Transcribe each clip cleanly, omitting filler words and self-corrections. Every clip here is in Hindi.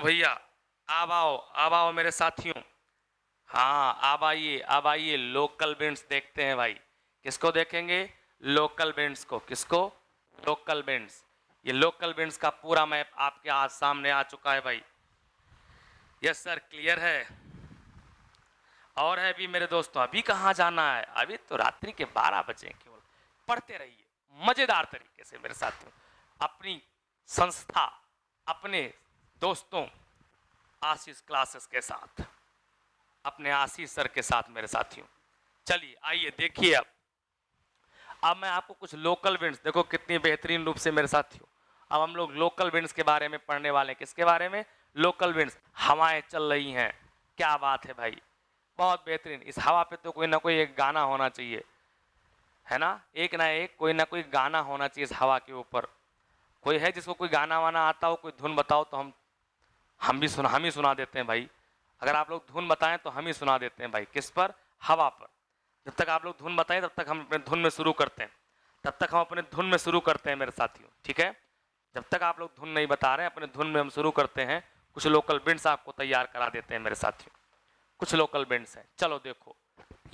भैया अब आओ मेरे साथियों। हाँ अब आइए लोकल बैंड्स देखते हैं भाई। किसको देखेंगे? लोकल बैंड्स को। किसको? Local bands. ये लोकल बैंड्स का पूरा मैप आपके आज सामने आ चुका है भाई। यस सर, क्लियर है। और है भी मेरे दोस्तों, अभी कहाँ जाना है? अभी तो रात्रि के 12 बजे केवल। पढ़ते रहिए मजेदार तरीके से मेरे साथियों, अपनी संस्था, अपने दोस्तों आशीष क्लासेस के साथ, अपने आशीष सर के साथ मेरे साथियों। चलिए आइए देखिए अब मैं आपको कुछ लोकल बैंड्स, देखो कितनी बेहतरीन रूप से मेरे साथियों, अब हम लोग लोकल बैंड्स के बारे में पढ़ने वाले हैं। किसके बारे में? Local bands. हवाएं चल रही हैं, क्या बात है भाई, बहुत बेहतरीन। इस हवा पे तो कोई ना कोई एक गाना होना चाहिए, है ना? एक ना कोई गाना होना चाहिए इस हवा के ऊपर। कोई है जिसको कोई गाना वाना आता हो, कोई धुन बताओ तो हम ही सुना देते हैं भाई। अगर आप लोग धुन बताएं तो हम ही सुना देते हैं भाई। किस पर? हवा पर। जब तक आप लोग धुन बताएं तब तक हम अपने धुन में शुरू करते हैं, तब तक हम अपने धुन में शुरू करते हैं मेरे साथियों, ठीक है? जब तक आप लोग धुन नहीं बता रहे हैं, अपने धुन में हम शुरू करते हैं। कुछ लोकल बैंड्स आपको तैयार करा देते हैं मेरे साथियों। कुछ लोकल बैंड्स हैं, चलो देखो,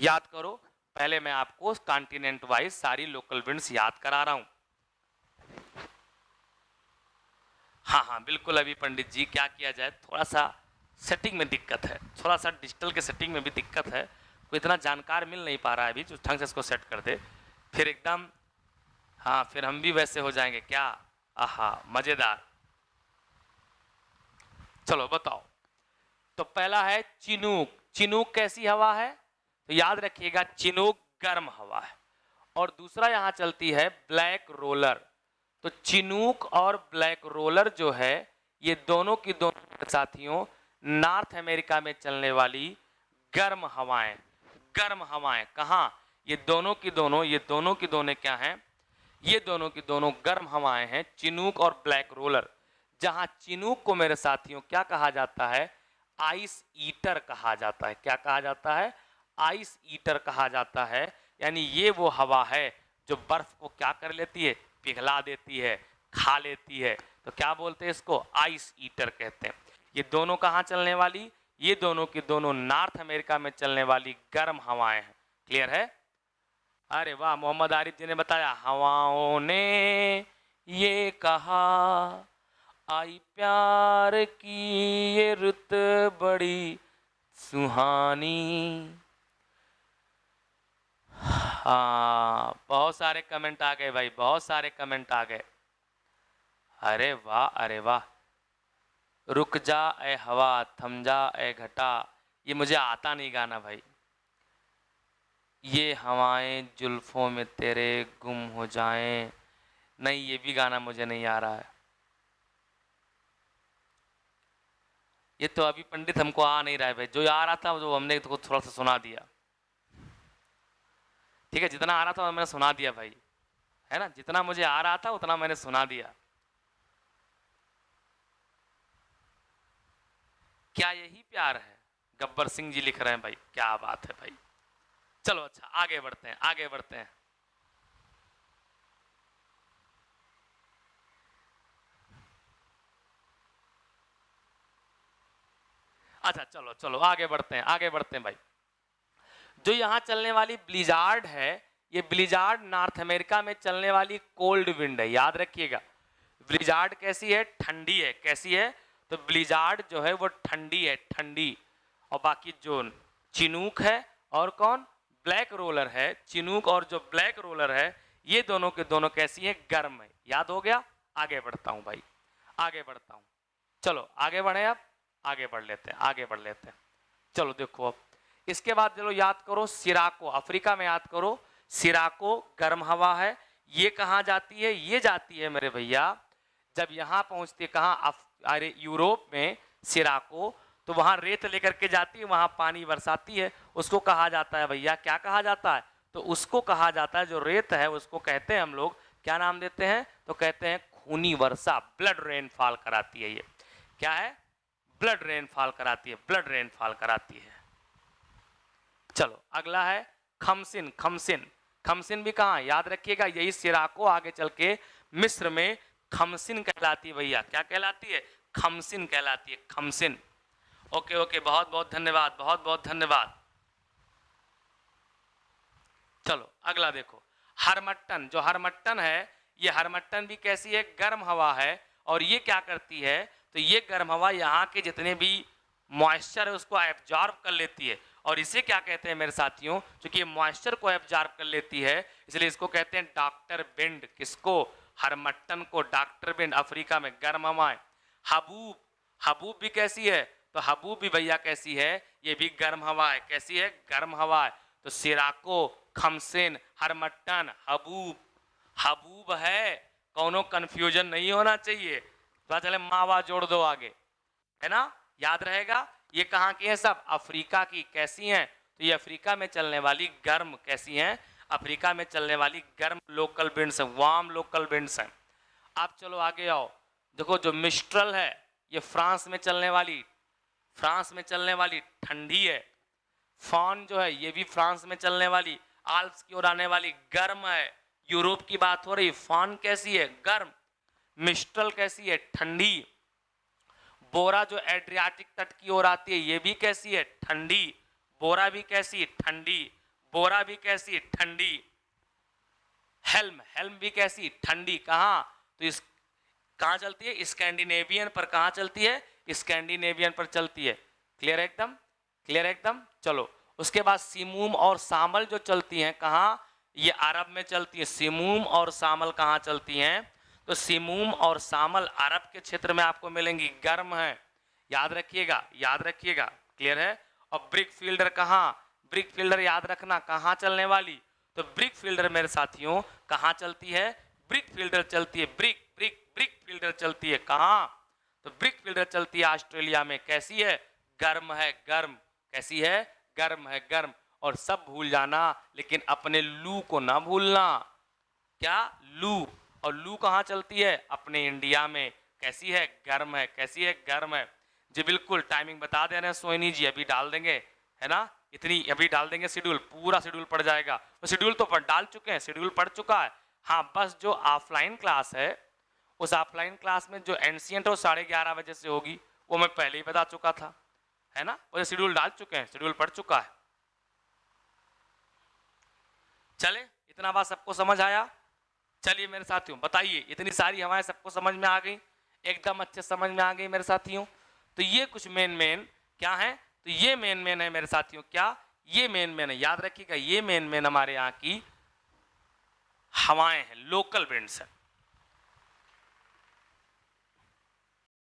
याद करो। पहले मैं आपको कॉन्टिनेंट वाइज सारी लोकल बैंड्स याद करा रहा हूं। हाँ बिल्कुल। अभी पंडित जी क्या किया जाए, थोड़ा सा सेटिंग में दिक्कत है, थोड़ा सा डिजिटल के सेटिंग में भी दिक्कत है। कोई इतना जानकार मिल नहीं पा रहा है अभी जो ढंग से इसको सेट कर दे, फिर एकदम, हाँ फिर हम भी वैसे हो जाएंगे क्या? आहा मजेदार। चलो बताओ। तो पहला है चिनूक। चिनूक कैसी हवा है? तो याद रखिएगा, चिनूक गर्म हवा है। और दूसरा यहां चलती है ब्लैक रोलर। तो चिनूक और ब्लैक रोलर जो है, ये दोनों की दोनों साथियों नॉर्थ अमेरिका में चलने वाली गर्म हवाएं। गर्म हवाएं कहाँ? ये दोनों की दोनों क्या हैं? ये दोनों की दोनों गर्म हवाएं हैं, चिनूक और ब्लैक रोलर। जहां चिनूक को मेरे साथियों क्या कहा जाता है? आइस ईटर कहा जाता है। क्या कहा जाता है? आइस ईटर कहा जाता है। यानी ये वो हवा है जो बर्फ को क्या कर लेती है? पिघला देती है, खा लेती है। तो क्या बोलते हैं इसको? आइस ईटर कहते हैं। ये दोनों कहाँ चलने वाली? ये दोनों की दोनों नॉर्थ अमेरिका में चलने वाली गर्म हवाएं हैं। क्लियर है? अरे वाह, मोहम्मद आरिफ जी ने बताया, हवाओं ने ये कहा आई प्यार की ये रुत बड़ी सुहानी। हाँ बहुत सारे कमेंट आ गए भाई, बहुत सारे कमेंट आ गए। अरे वाह, अरे वाह। रुक जा ए हवा, थम जा ए घटा। ये मुझे आता नहीं गाना भाई। ये हवाएं जुल्फों में तेरे गुम हो जाएं। नहीं, ये भी गाना मुझे नहीं आ रहा है। ये तो अभी पंडित हमको आ नहीं रहा है भाई। जो आ रहा था वो हमने तो थोड़ा सा सुना दिया, ठीक है? जितना आ रहा था मैंने सुना दिया भाई, है ना? जितना मुझे आ रहा था उतना मैंने सुना दिया। क्या यही प्यार है? गब्बर सिंह जी लिख रहे हैं भाई, क्या बात है भाई। चलो अच्छा, आगे बढ़ते हैं, आगे बढ़ते हैं। अच्छा चलो चलो आगे बढ़ते हैं, आगे बढ़ते हैं भाई। जो यहां चलने वाली ब्लिजार्ड है, ये ब्लिजार्ड नॉर्थ अमेरिका में चलने वाली कोल्ड विंड है। याद रखिएगा, ब्लिजार्ड कैसी है? ठंडी है। कैसी है? तो ब्लिजार्ड जो है वो ठंडी है, ठंडी। और बाकी जो चिनूक है और कौन? ब्लैक रोलर है। चिनूक और जो ब्लैक रोलर है, ये दोनों के दोनों कैसी है? गर्म है। याद हो गया? आगे बढ़ता हूं भाई, आगे बढ़ता हूं। चलो आगे बढ़े, अब आगे बढ़ लेते हैं, आगे बढ़ लेते हैं। चलो देखो अब इसके बाद चलो याद करो सिराको, अफ्रीका में याद करो। सिराको गर्म हवा है। ये कहाँ जाती है? ये जाती है मेरे भैया, जब यहाँ पहुँचती है कहाँ? अरे यूरोप में सिराको, तो वहाँ रेत लेकर के जाती है, वहाँ पानी बरसाती है। उसको कहा जाता है भैया, क्या कहा जाता है? तो उसको कहा जाता है, जो रेत है उसको कहते हैं हम लोग, क्या नाम देते हैं? तो कहते हैं खूनी वर्षा, ब्लड रेनफॉल कराती है। ये क्या है? ब्लड रेनफॉल कराती है, ब्लड रेनफॉल कराती है। चलो अगला है खमसिन। खमसिन, खमसिन भी कहाँ? याद रखिएगा, यही सिराको आगे चल के मिस्र में खमसिन कहलाती है भैया। क्या कहलाती है? खमसिन कहलाती है, खमसिन। ओके ओके, बहुत बहुत धन्यवाद, बहुत बहुत धन्यवाद। चलो अगला देखो, हरमट्टन। जो हरमट्टन है, ये हरमट्टन भी कैसी है, गर्म हवा है। और ये क्या करती है, तो ये गर्म हवा यहाँ के जितने भी मॉइस्चर है उसको एब्जॉर्ब कर लेती है। और इसे क्या कहते हैं मेरे साथियों, क्योंकि ये मॉइस्चर को एब्जॉर्ब कर लेती है, इसलिए इसको कहते हैं डॉक्टर विंड। किसको, हरमट्टन को डॉक्टर विंड। अफ्रीका में गर्म हवाएं। हबूब, हबूब भी कैसी है, तो हबूब भी भैया कैसी है, ये भी गर्म हवा है। कैसी है, गर्म हवा है। तो सिराको, खमसिन, हरमट्टन, हबूब। हबूब है, कौनो कंफ्यूजन नहीं होना चाहिए। पता चले मावा जोड़ दो आगे, है ना, याद रहेगा। ये कहाँ की है, सब अफ्रीका की। कैसी हैं, तो ये अफ्रीका में चलने वाली गर्म, कैसी हैं, अफ्रीका में चलने वाली गर्म लोकल विंड्स हैं, वार्म लोकल विंड्स हैं। आप चलो आगे आओ, देखो जो मिस्ट्रल है ये फ्रांस में चलने वाली, फ्रांस में चलने वाली ठंडी है। फॉन जो है ये भी फ्रांस में चलने वाली, आल्प्स की ओर आने वाली, गर्म है। यूरोप की बात हो रही, फॉन कैसी है, गर्म। मिस्ट्रल कैसी है, ठंडी। बोरा जो एड्रियाटिक तट की ओर आती है ये भी कैसी है, ठंडी। बोरा भी कैसी, ठंडी। बोरा भी कैसी, ठंडी। हेल्म, हेल्म भी कैसी, ठंडी। कहाँ, तो इस कहाँ चलती है, स्कैंडिनेवियन पर। कहाँ चलती है, स्कैंडिनेवियन पर चलती है। क्लियर है एकदम, क्लियर है एकदम। चलो उसके बाद सिमूम और सामल जो चलती हैं, कहाँ, ये अरब में चलती है। सिमूम और सामल कहाँ चलती हैं, तो सिमूम और सामल अरब के क्षेत्र में आपको मिलेंगी, गर्म है। याद रखिएगा, याद रखिएगा, क्लियर है। और ब्रिक फील्डर कहाँ, ब्रिक फील्डर याद रखना कहाँ चलने वाली, तो ब्रिक फील्डर मेरे साथियों कहाँ चलती है, ब्रिक फील्डर चलती है, ब्रिक ब्रिक ब्रिक फील्डर चलती है कहाँ, तो ब्रिक फील्डर चलती है ऑस्ट्रेलिया में। कैसी है, गर्म है, गर्म। कैसी है, गर्म है, गर्म। और सब भूल जाना लेकिन अपने लू को ना भूलना। क्या, लू। और लू कहाँ चलती है, अपने इंडिया में। कैसी है, गर्म है। कैसी है, गर्म है। जी बिल्कुल, टाइमिंग बता दे रहे हैं सोनी जी, अभी डाल देंगे, है ना, इतनी अभी डाल देंगे, शेड्यूल पूरा शेड्यूल पड़ जाएगा। तो शेड्यूल तो डाल चुके हैं, शेड्यूल पड़ चुका है। हाँ बस जो ऑफलाइन क्लास है, उस ऑफलाइन क्लास में जो एंशिएंट हो 11:30 बजे से होगी, वो मैं पहले ही बता चुका था, है ना, वो शेड्यूल डाल चुके हैं, शेड्यूल पड़ चुका है। चले, इतना बात सबको समझ आया। चलिए मेरे साथियों बताइए, इतनी सारी हवाएं सबको समझ में आ गई, एकदम अच्छे समझ में आ गई मेरे साथियों। तो ये कुछ मेन क्या है, तो ये मेन है मेरे साथियों, क्या, ये मेन है, याद रखिएगा, ये मेन हमारे यहाँ की हवाएं हैं, लोकल विंड्स हैं।